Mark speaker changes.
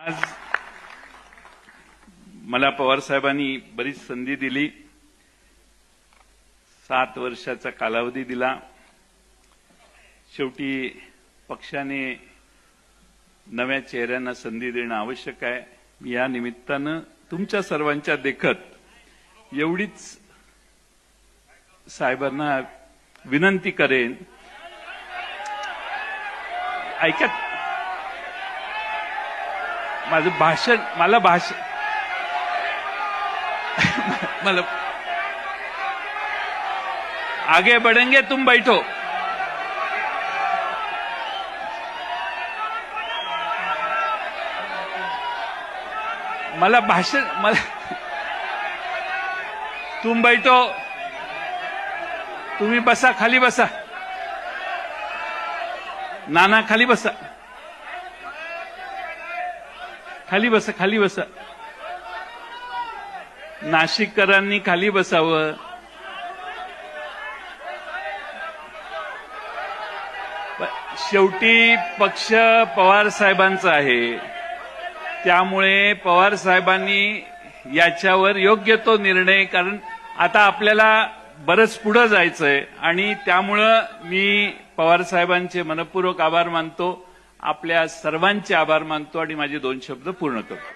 Speaker 1: आज मला पवार साहेबांनी बरीच संधी दिली, 7 वर्षाचा कालावधी दिला. शेवटी पक्षाने नव्या चेहऱ्यांना संधी देणं आवश्यक आहे. या निमित्तानं तुमच्या सर्वांच्या देखत एवढीच साहेबांना विनंती करेन. ऐका, माझं भाषण मला आगे बढ़ेंगे, तुम बैठो. तुम बैठो, तुम्ही बसा, खाली बसा. नाना खाली बसा, खाली बसा. नाशिककरांनी खाली बसावं. शेवटी पक्ष पवार साहेबांचा आहे, त्यामुळे पवार साहेबांनी याच्यावर योग्य तो निर्णय, कारण आता आपल्याला बरंच पुढे जायचंय आणि त्यामुळं मी पवार साहेबांचे मनपूर्वक आभार मानतो, आपल्या सर्वांचे आभार मानतो आणि माझे 2 शब्द पूर्ण करतो.